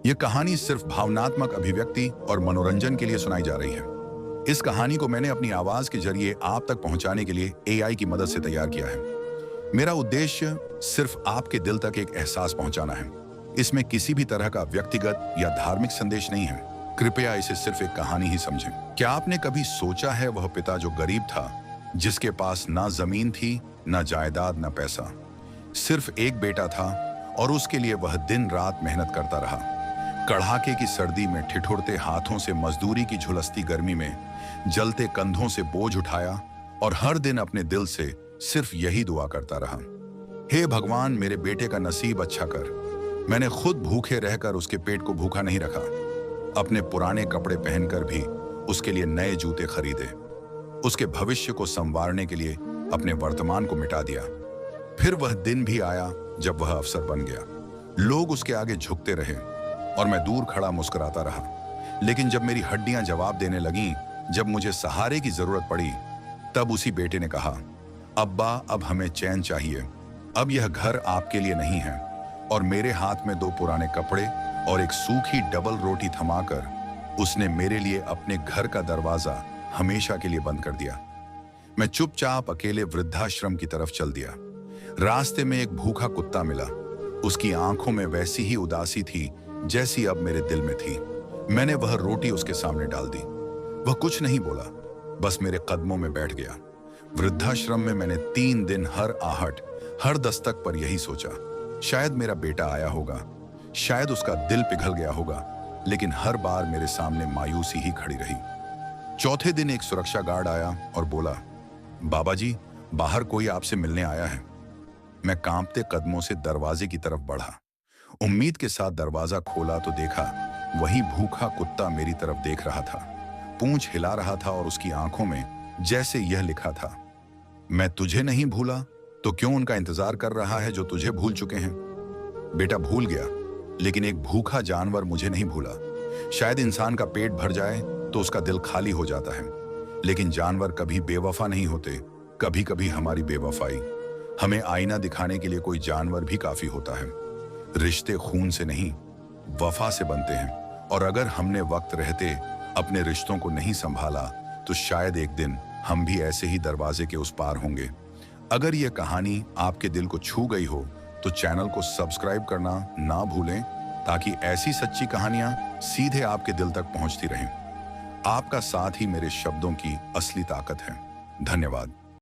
यह कहानी सिर्फ भावनात्मक अभिव्यक्ति और मनोरंजन के लिए सुनाई जा रही है। इस कहानी को मैंने अपनी आवाज के जरिए आप तक पहुंचाने के लिए एआई की मदद से तैयार किया है। मेरा उद्देश्य सिर्फ आपके दिल तक एक एहसास पहुंचाना है। इसमें किसी भी तरह का व्यक्तिगत या धार्मिक संदेश नहीं है। कृपया इसे सिर्फ एक कहानी ही समझें। क्या आपने कभी सोचा है वह पिता जो गरीब था, जिसके पास ना जमीन थी, ना जायदाद, ना पैसा, सिर्फ एक बेटा था और उसके लिए वह दिन रात मेहनत करता रहा। कड़ाके की सर्दी में ठिठुरते हाथों से मजदूरी की झुलसती गर्मी में जलते कंधों से बोझ उठाया और हर दिन अपने दिल से सिर्फ यही दुआ करता रहा, हे भगवान मेरे बेटे का नसीब अच्छा कर। मैंने खुद भूखे रहकर उसके पेट को भूखा नहीं रखा, अपने पुराने कपड़े पहनकर भी उसके लिए नए जूते खरीदे, उसके भविष्य को संवारने के लिए अपने वर्तमान को मिटा दिया। फिर वह दिन भी आया जब वह अफसर बन गया। लोग उसके आगे झुकते रहे और मैं दूर खड़ा मुस्कुराता रहा। लेकिन जब मेरी हड्डियां जवाब देने लगीं, जब मुझे सहारे की जरूरत पड़ी, तब उसी बेटे ने कहा, अब्बा अब हमें चैन चाहिए। अब यह घर आपके लिए नहीं है। और मेरे हाथ में 2 पुराने कपड़े और एक सूखी डबल रोटी थमाकर उसने मेरे लिए अपने घर का दरवाजा हमेशा के लिए बंद कर दिया। मैं चुपचाप अकेले वृद्धाश्रम की तरफ चल दिया। रास्ते में एक भूखा कुत्ता मिला। उसकी आंखों में वैसी ही उदासी थी जैसी अब मेरे दिल में थी। मैंने वह रोटी उसके सामने डाल दी। वह कुछ नहीं बोला, बस मेरे कदमों में बैठ गया। वृद्धाश्रम में मैंने 3 दिन हर आहट, हर दस्तक पर यही सोचा, शायद मेरा बेटा आया होगा, शायद उसका दिल पिघल गया होगा। लेकिन हर बार मेरे सामने मायूसी ही खड़ी रही। चौथे दिन एक सुरक्षा गार्ड आया और बोला, बाबा जी, बाहर कोई आपसे मिलने आया है। मैं कांपते कदमों से दरवाजे की तरफ बढ़ा। उम्मीद के साथ दरवाजा खोला तो देखा वही भूखा कुत्ता मेरी तरफ देख रहा था, पूंछ हिला रहा था और उसकी आंखों में जैसे यह लिखा था, मैं तुझे नहीं भूला तो क्यों उनका इंतजार कर रहा है जो तुझे भूल चुके हैं। बेटा भूल गया, लेकिन एक भूखा जानवर मुझे नहीं भूला। शायद इंसान का पेट भर जाए तो उसका दिल खाली हो जाता है, लेकिन जानवर कभी बेवफा नहीं होते। कभी कभी हमारी बेवफाई हमें आईना दिखाने के लिए कोई जानवर भी काफी होता है। रिश्ते खून से नहीं, वफा से बनते हैं। और अगर हमने वक्त रहते अपने रिश्तों को नहीं संभाला तो शायद एक दिन हम भी ऐसे ही दरवाजे के उस पार होंगे। अगर यह कहानी आपके दिल को छू गई हो तो चैनल को सब्सक्राइब करना ना भूलें, ताकि ऐसी सच्ची कहानियां सीधे आपके दिल तक पहुंचती रहें। आपका साथ ही मेरे शब्दों की असली ताकत है। धन्यवाद।